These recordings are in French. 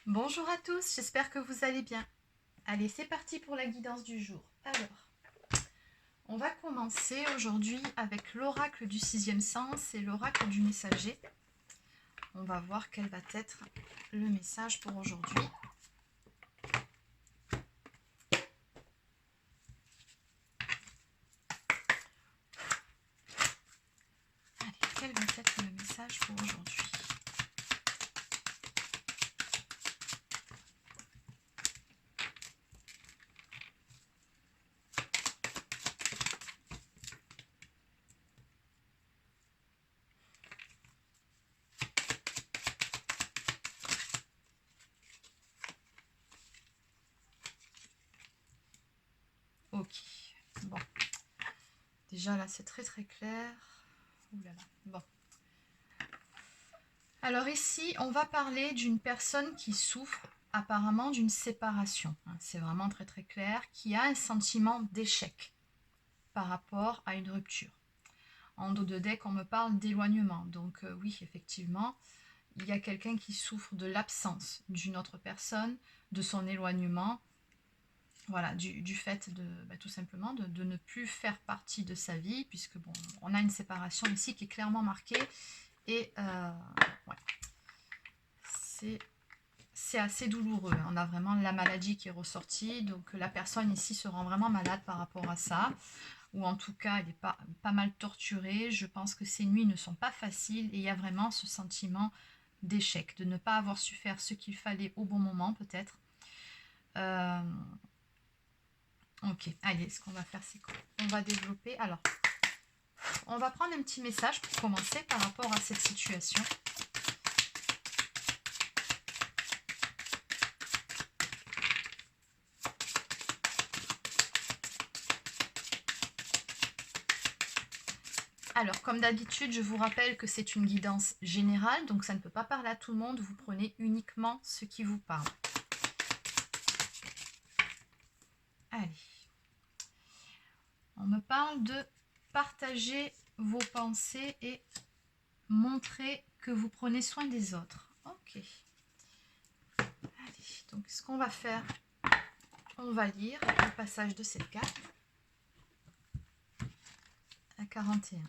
Bonjour à tous, j'espère que vous allez bien. Allez, c'est parti pour la guidance du jour. Alors, on va commencer aujourd'hui avec l'oracle du sixième sens et l'oracle du messager. On va voir quel va être le message pour aujourd'hui. Allez, quel va être le message pour aujourd'hui? Ok, bon. Déjà là, c'est très clair. Ouh là là, bon. Alors ici, on va parler d'une personne qui souffre apparemment d'une séparation. C'est vraiment très clair, qui a un sentiment d'échec par rapport à une rupture. En dos de deck, on me parle d'éloignement. Donc oui, effectivement, il y a quelqu'un qui souffre de l'absence d'une autre personne, de son éloignement, voilà, du fait de tout simplement de ne plus faire partie de sa vie, puisque bon, on a une séparation ici qui est clairement marquée, et ouais, c'est assez douloureux. On a vraiment la maladie qui est ressortie, donc la personne ici se rend vraiment malade par rapport à ça, ou en tout cas elle est pas mal torturée. Je pense que ces nuits ne sont pas faciles et il y a vraiment ce sentiment d'échec, de ne pas avoir su faire ce qu'il fallait au bon moment peut-être. Ok, allez, ce qu'on va faire c'est quoi? On va développer. Alors, on va prendre un petit message pour commencer par rapport à cette situation. Alors, comme d'habitude, je vous rappelle que c'est une guidance générale, donc ça ne peut pas parler à tout le monde. Vous prenez uniquement ce qui vous parle. Allez. On me parle de partager vos pensées et montrer que vous prenez soin des autres. Ok. Allez, donc ce qu'on va faire, on va lire le passage de cette carte à 41.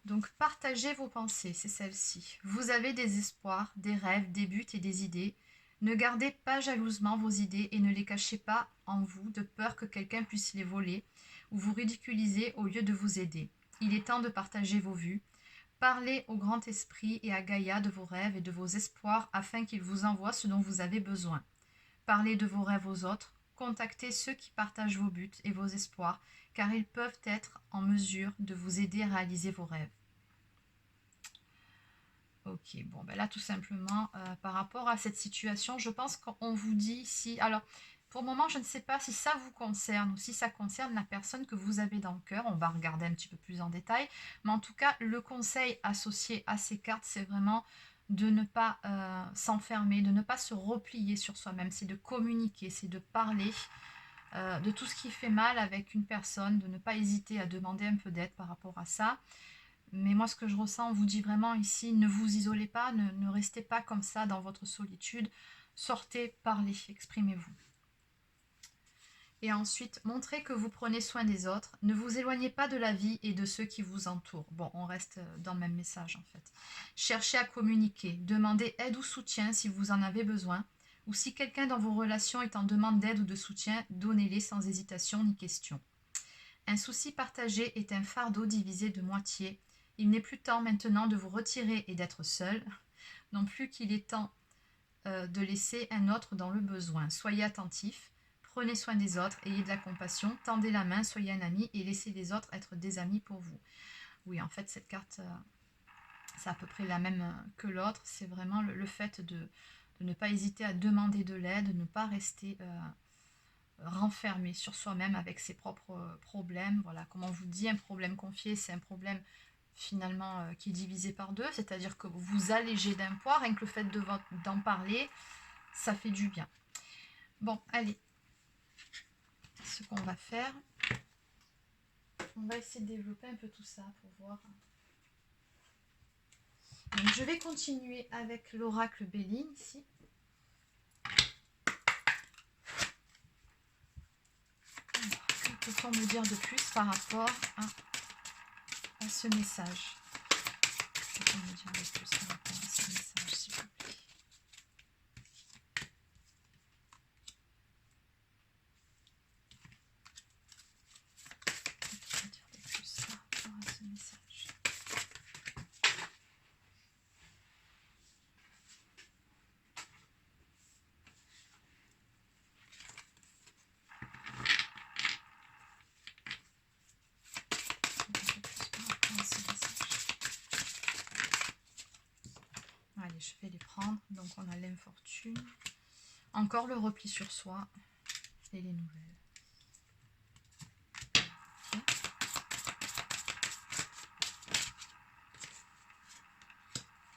Donc, partagez vos pensées, c'est celle-ci. Vous avez des espoirs, des rêves, des buts et des idées. Ne gardez pas jalousement vos idées et ne les cachez pas en vous de peur que quelqu'un puisse les voler ou vous ridiculiser au lieu de vous aider. Il est temps de partager vos vues. Parlez au grand esprit et à Gaïa de vos rêves et de vos espoirs afin qu'il vous envoie ce dont vous avez besoin. Parlez de vos rêves aux autres. Contactez ceux qui partagent vos buts et vos espoirs, car ils peuvent être en mesure de vous aider à réaliser vos rêves. Ok, bon, ben là, tout simplement, par rapport à cette situation, je pense qu'on vous dit ici... Alors, pour le moment, je ne sais pas si ça vous concerne ou si ça concerne la personne que vous avez dans le cœur. On va regarder un petit peu plus en détail. Mais en tout cas, le conseil associé à ces cartes, c'est vraiment de ne pas s'enfermer, de ne pas se replier sur soi-même. C'est de communiquer, c'est de parler de tout ce qui fait mal avec une personne, de ne pas hésiter à demander un peu d'aide par rapport à ça. Mais moi, ce que je ressens, on vous dit vraiment ici, ne vous isolez pas, ne restez pas comme ça dans votre solitude. Sortez, parlez, exprimez-vous. Et ensuite, montrez que vous prenez soin des autres. Ne vous éloignez pas de la vie et de ceux qui vous entourent. Bon, on reste dans le même message en fait. Cherchez à communiquer. Demandez aide ou soutien si vous en avez besoin. Ou si quelqu'un dans vos relations est en demande d'aide ou de soutien, donnez-les sans hésitation ni question. Un souci partagé est un fardeau divisé de moitié. Il n'est plus temps maintenant de vous retirer et d'être seul, non plus qu'il est temps de laisser un autre dans le besoin. Soyez attentifs, prenez soin des autres, ayez de la compassion, tendez la main, soyez un ami et laissez les autres être des amis pour vous. Oui, en fait, cette carte, c'est à peu près la même que l'autre. C'est vraiment le fait de ne pas hésiter à demander de l'aide, de ne pas rester renfermé sur soi-même avec ses propres problèmes. Voilà, comme on vous dit, un problème confié, c'est un problème finalement qui est divisé par deux, c'est-à-dire que vous vous allégez d'un poids, rien que le fait d'en parler, ça fait du bien. Bon, allez, ce qu'on va faire, on va essayer de développer un peu tout ça pour voir. Donc, je vais continuer avec l'oracle Béline ici. Que peut-on me dire de plus par rapport à ce message? Que peut-on me dire de plus par rapport à ce message, s'il vous plaît? Que peut-on me dire de plus par rapport à ce message? Allez, je vais les prendre. Donc, on a l'infortune. Encore le repli sur soi et les nouvelles. Okay.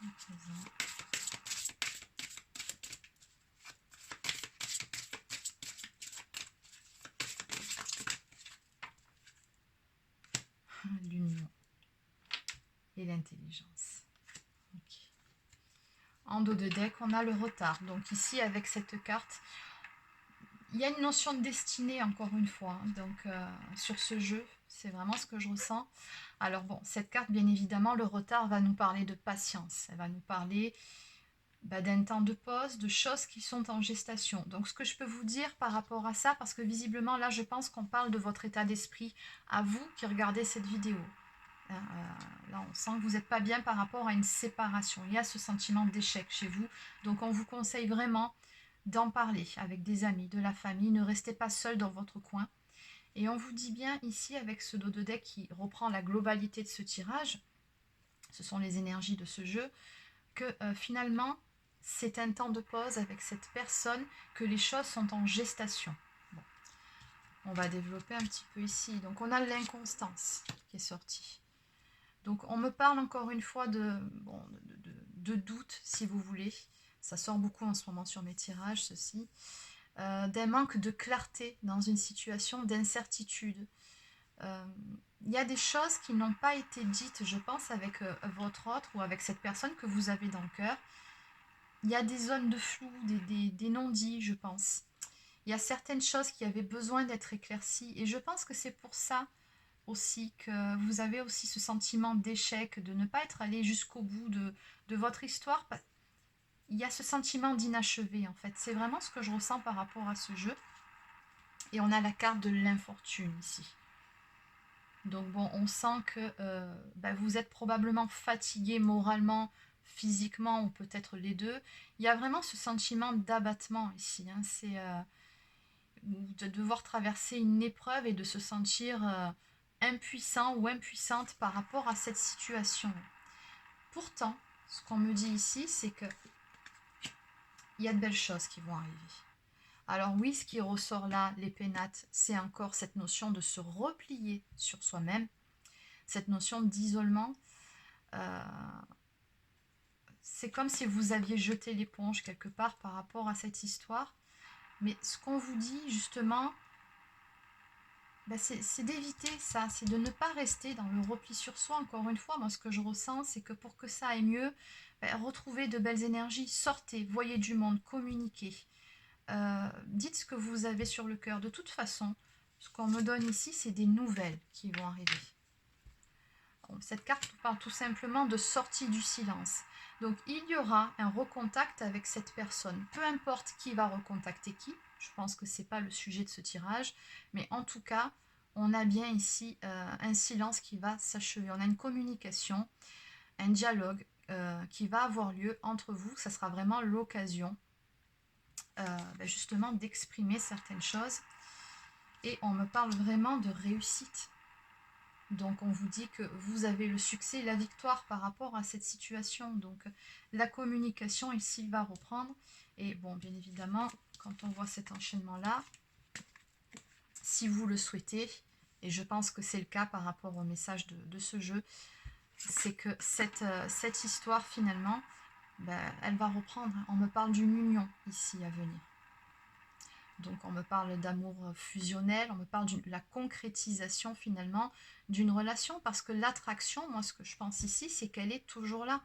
Le présent. L'union et l'intelligence. Okay. En dos de deck, on a le retard. Donc ici, avec cette carte, il y a une notion de destinée, encore une fois, donc sur ce jeu. C'est vraiment ce que je ressens. Alors bon, cette carte, bien évidemment, le retard va nous parler de patience. Elle va nous parler d'un temps de pause, de choses qui sont en gestation. Donc ce que je peux vous dire par rapport à ça, parce que visiblement, là, je pense qu'on parle de votre état d'esprit à vous qui regardez cette vidéo. Là, on sent que vous n'êtes pas bien par rapport à une séparation. Il y a ce sentiment d'échec chez vous. Donc, on vous conseille vraiment d'en parler avec des amis, de la famille. Ne restez pas seul dans votre coin. Et on vous dit bien ici, avec ce dos de deck qui reprend la globalité de ce tirage, ce sont les énergies de ce jeu, que finalement, c'est un temps de pause avec cette personne, que les choses sont en gestation. Bon. On va développer un petit peu ici. Donc, on a l'inconstance qui est sortie. Donc, on me parle encore une fois de doute, si vous voulez. Ça sort beaucoup en ce moment sur mes tirages, ceci. D'un manque de clarté dans une situation d'incertitude. Il y a des choses qui n'ont pas été dites, je pense, avec votre autre ou avec cette personne que vous avez dans le cœur. Il y a des zones de flou, des non-dits, je pense. Il y a certaines choses qui avaient besoin d'être éclaircies. Et je pense que c'est pour ça aussi que vous avez aussi ce sentiment d'échec, de ne pas être allé jusqu'au bout de votre histoire. Il y a ce sentiment d'inachevé, en fait. C'est vraiment ce que je ressens par rapport à ce jeu. Et on a la carte de l'infortune ici. Donc bon, on sent que vous êtes probablement fatigué moralement, physiquement, ou peut-être les deux. Il y a vraiment ce sentiment d'abattement ici. Hein. C'est de devoir traverser une épreuve et de se sentir impuissant ou impuissante par rapport à cette situation. Pourtant, ce qu'on me dit ici, c'est que il y a de belles choses qui vont arriver. Alors oui, ce qui ressort là, les pénates, c'est encore cette notion de se replier sur soi-même, cette notion d'isolement. C'est comme si vous aviez jeté l'éponge quelque part par rapport à cette histoire. Mais ce qu'on vous dit justement, c'est d'éviter ça, c'est de ne pas rester dans le repli sur soi. Encore une fois, moi ce que je ressens, c'est que pour que ça aille mieux, retrouvez de belles énergies, sortez, voyez du monde, communiquez. Dites ce que vous avez sur le cœur. De toute façon, ce qu'on me donne ici, c'est des nouvelles qui vont arriver. Bon, cette carte parle tout simplement de sortie du silence. Donc il y aura un recontact avec cette personne. Peu importe qui va recontacter qui, je pense que ce n'est pas le sujet de ce tirage, mais en tout cas, on a bien ici un silence qui va s'achever. On a une communication, un dialogue qui va avoir lieu entre vous. Ça sera vraiment l'occasion justement d'exprimer certaines choses. Et on me parle vraiment de réussite. Donc on vous dit que vous avez le succès et la victoire par rapport à cette situation. Donc la communication ici va reprendre. Et bon, bien évidemment, quand on voit cet enchaînement-là, si vous le souhaitez, et je pense que c'est le cas par rapport au message de ce jeu, c'est que cette histoire finalement, elle va reprendre. On me parle d'une union ici à venir. Donc on me parle d'amour fusionnel, on me parle de la concrétisation finalement d'une relation, parce que l'attraction, moi ce que je pense ici, c'est qu'elle est toujours là.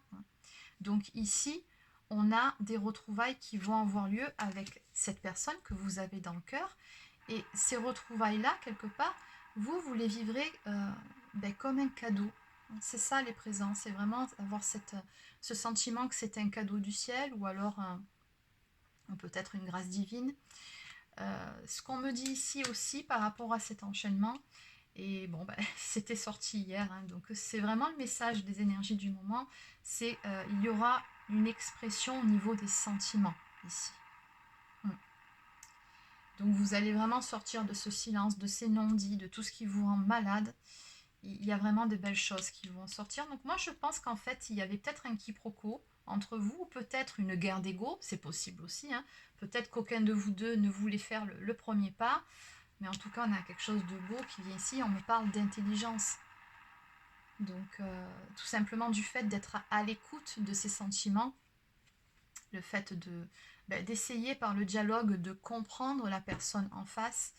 Donc ici, on a des retrouvailles qui vont avoir lieu avec cette personne que vous avez dans le cœur. Et ces retrouvailles-là, quelque part, vous les vivrez comme un cadeau. C'est ça les présents, c'est vraiment avoir ce sentiment que c'est un cadeau du ciel ou alors peut-être une grâce divine. Ce qu'on me dit ici aussi par rapport à cet enchaînement, et bon, c'était sorti hier, hein, donc c'est vraiment le message des énergies du moment, c'est il y aura une expression au niveau des sentiments ici. Donc vous allez vraiment sortir de ce silence, de ces non-dits, de tout ce qui vous rend malade. Il y a vraiment de belles choses qui vont sortir. Donc moi je pense qu'en fait il y avait peut-être un quiproquo entre vous, ou peut-être une guerre d'ego, c'est possible aussi. Hein. Peut-être qu'aucun de vous deux ne voulait faire le premier pas. Mais en tout cas on a quelque chose de beau qui vient ici. On me parle d'intelligence. Donc tout simplement du fait d'être à l'écoute de ces sentiments. Le fait d'essayer par le dialogue de comprendre la personne en face,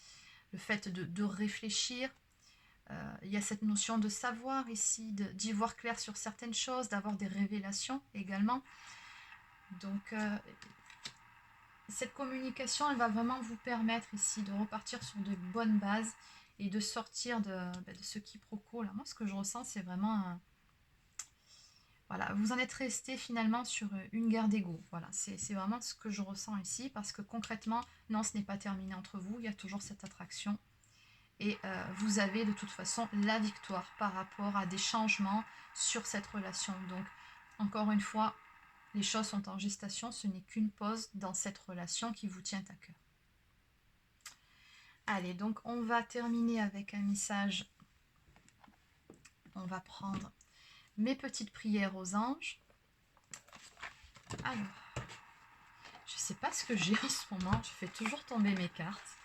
le fait de réfléchir. Il y a cette notion de savoir ici, d'y voir clair sur certaines choses, d'avoir des révélations également. Donc cette communication, elle va vraiment vous permettre ici de repartir sur de bonnes bases et de sortir de ce quiproquo. Là, moi, ce que je ressens, c'est vraiment voilà, vous en êtes resté finalement sur une guerre d'ego. Voilà, c'est vraiment ce que je ressens ici, parce que concrètement, non, ce n'est pas terminé entre vous, il y a toujours cette attraction. Et vous avez de toute façon la victoire par rapport à des changements sur cette relation. Donc, encore une fois, les choses sont en gestation, ce n'est qu'une pause dans cette relation qui vous tient à cœur. Allez, donc on va terminer avec un message. On va prendre mes petites prières aux anges. Alors, je ne sais pas ce que j'ai en ce moment, je fais toujours tomber mes cartes.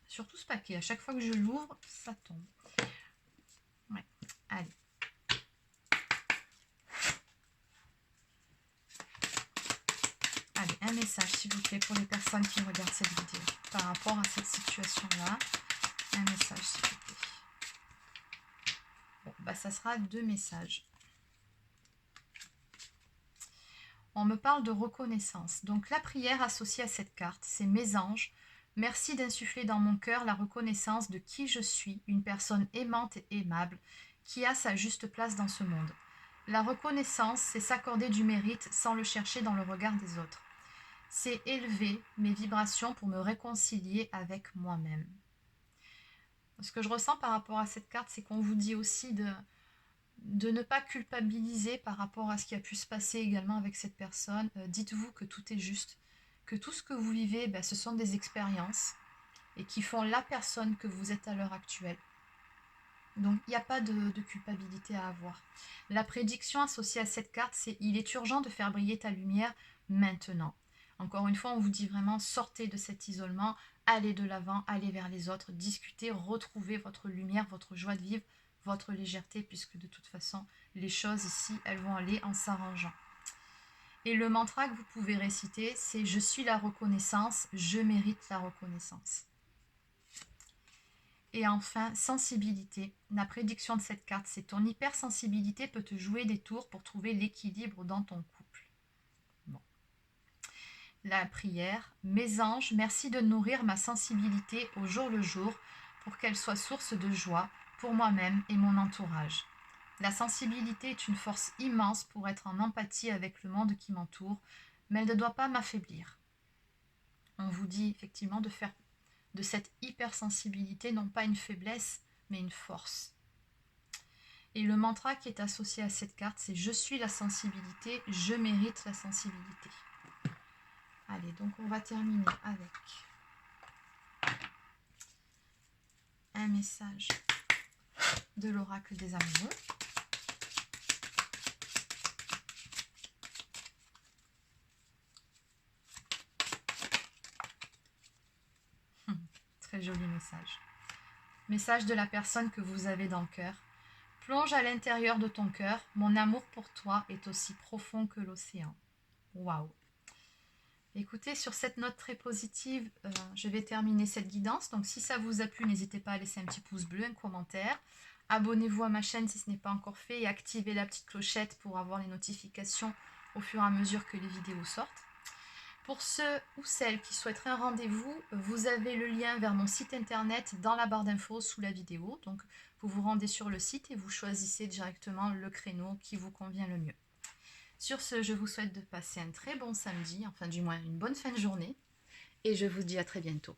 Surtout ce paquet, à chaque fois que je l'ouvre, ça tombe. Ouais, allez. Allez, un message s'il vous plaît pour les personnes qui regardent cette vidéo par rapport à cette situation-là. Un message s'il vous plaît. Bon, ça sera 2 messages. On me parle de reconnaissance. Donc la prière associée à cette carte, c'est mes anges. Merci d'insuffler dans mon cœur la reconnaissance de qui je suis, une personne aimante et aimable, qui a sa juste place dans ce monde. La reconnaissance, c'est s'accorder du mérite sans le chercher dans le regard des autres. C'est élever mes vibrations pour me réconcilier avec moi-même. Ce que je ressens par rapport à cette carte, c'est qu'on vous dit aussi de ne pas culpabiliser par rapport à ce qui a pu se passer également avec cette personne. Dites-vous que tout est juste, que tout ce que vous vivez, ce sont des expériences et qui font la personne que vous êtes à l'heure actuelle. Donc il n'y a pas de culpabilité à avoir. La prédiction associée à cette carte, c'est « Il est urgent de faire briller ta lumière maintenant ». Encore une fois, on vous dit vraiment, sortez de cet isolement, allez de l'avant, allez vers les autres, discutez, retrouvez votre lumière, votre joie de vivre, votre légèreté, puisque de toute façon, les choses ici, elles vont aller en s'arrangeant. Et le mantra que vous pouvez réciter, c'est « Je suis la reconnaissance, je mérite la reconnaissance ». Et enfin, sensibilité. La prédiction de cette carte, c'est « Ton hypersensibilité peut te jouer des tours pour trouver l'équilibre dans ton couple ». Bon. La prière. Mes anges, merci de nourrir ma sensibilité au jour le jour pour qu'elle soit source de joie pour moi-même et mon entourage. La sensibilité est une force immense pour être en empathie avec le monde qui m'entoure, mais elle ne doit pas m'affaiblir. On vous dit effectivement de faire de cette hypersensibilité non pas une faiblesse, mais une force. Et le mantra qui est associé à cette carte, c'est « Je suis la sensibilité, je mérite la sensibilité ». Allez, donc on va terminer avec un message de l'oracle des amoureux. Très joli message. Message de la personne que vous avez dans le cœur. Plonge à l'intérieur de ton cœur. Mon amour pour toi est aussi profond que l'océan. Waouh! Écoutez, sur cette note très positive, je vais terminer cette guidance. Donc si ça vous a plu, n'hésitez pas à laisser un petit pouce bleu, un commentaire, Abonnez-vous à ma chaîne si ce n'est pas encore fait et activez la petite clochette pour avoir les notifications au fur et à mesure que les vidéos sortent. Pour ceux ou celles qui souhaiteraient un rendez-vous, vous avez le lien vers mon site internet dans la barre d'infos sous la vidéo. Donc vous vous rendez sur le site et vous choisissez directement le créneau qui vous convient le mieux. Sur ce, je vous souhaite de passer un très bon samedi, enfin du moins une bonne fin de journée, et je vous dis à très bientôt.